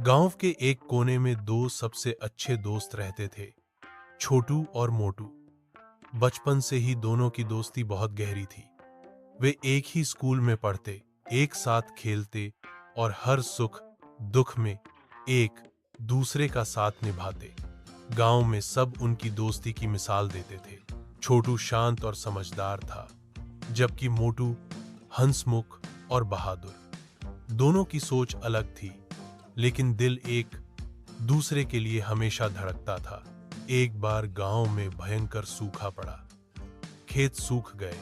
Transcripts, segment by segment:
गांव के एक कोने में दो सबसे अच्छे दोस्त रहते थे, छोटू और मोटू। बचपन से ही दोनों की दोस्ती बहुत गहरी थी। वे एक ही स्कूल में पढ़ते, एक साथ खेलते और हर सुख दुख में एक दूसरे का साथ निभाते। गांव में सब उनकी दोस्ती की मिसाल देते थे। छोटू शांत और समझदार था, जबकि मोटू हंसमुख और बहादुर। दोनों की सोच अलग थी, लेकिन दिल एक दूसरे के लिए हमेशा धड़कता था। एक बार गांव में भयंकर सूखा पड़ा। खेत सूख गए,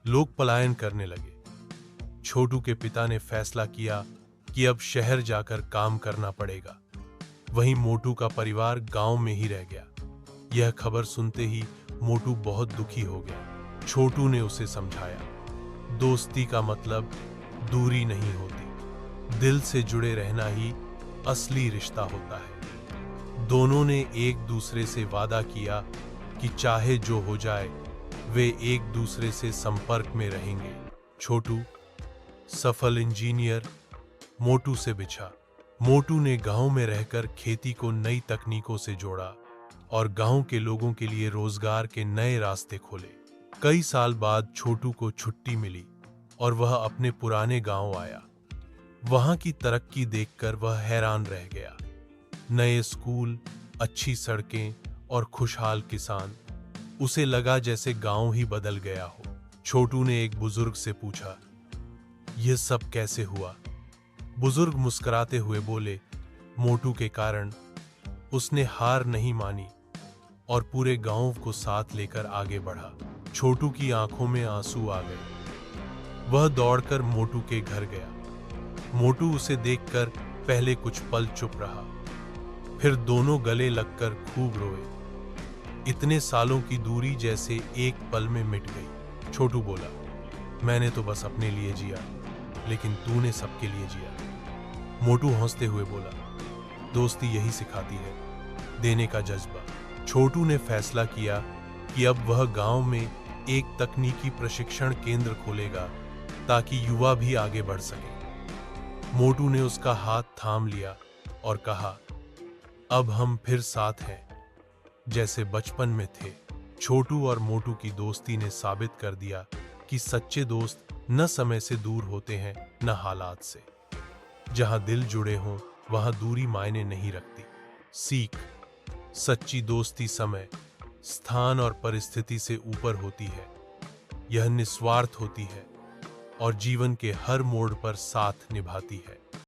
लोग पलायन करने लगे। छोटू के पिता ने फैसला किया कि अब शहर जाकर काम करना पड़ेगा। वहीं मोटू का परिवार गांव में ही रह गया। यह खबर सुनते ही मोटू बहुत दुखी हो गया। छोटू ने उसे समझाया, दोस्ती का मतलब दूरी नहीं होती, दिल से जुड़े रहना ही असली रिश्ता होता है। दोनों ने एक दूसरे से वादा किया कि चाहे जो हो जाए, वे एक दूसरे से संपर्क में रहेंगे। छोटू सफल इंजीनियर मोटू से बिछा। मोटू ने गांव में रहकर खेती को नई तकनीकों से जोड़ा और गांव के लोगों के लिए रोजगार के नए रास्ते खोले। कई साल बाद छोटू को छुट्टी मिली और वह अपने पुराने गांव आया। वहां की तरक्की देखकर वह हैरान रह गया। नए स्कूल, अच्छी सड़कें और खुशहाल किसान। उसे लगा जैसे गांव ही बदल गया हो। छोटू ने एक बुजुर्ग से पूछा, यह सब कैसे हुआ? बुजुर्ग मुस्कुराते हुए बोले, मोटू के कारण। उसने हार नहीं मानी और पूरे गांव को साथ लेकर आगे बढ़ा। छोटू की आंखों में आंसू आ गए। वह दौड़कर मोटू के घर गया। मोटू उसे देखकर पहले कुछ पल चुप रहा, फिर दोनों गले लगकर खूब रोए। इतने सालों की दूरी जैसे एक पल में मिट गई। छोटू बोला, मैंने तो बस अपने लिए जिया, लेकिन तूने सबके लिए जिया। मोटू हंसते हुए बोला, दोस्ती यही सिखाती है, देने का जज्बा। छोटू ने फैसला किया कि अब वह गांव में एक तकनीकी प्रशिक्षण केंद्र खोलेगा ताकि युवा भी आगे बढ़ सके। मोटू ने उसका हाथ थाम लिया और कहा, अब हम फिर साथ हैं, जैसे बचपन में थे। छोटू और मोटू की दोस्ती ने साबित कर दिया कि सच्चे दोस्त न समय से दूर होते हैं, न हालात से। जहां दिल जुड़े हों, वहां दूरी मायने नहीं रखती। सीख, सच्ची दोस्ती समय, स्थान और परिस्थिति से ऊपर होती है। यह निस्वार्थ होती है और जीवन के हर मोड़ पर साथ निभाती है।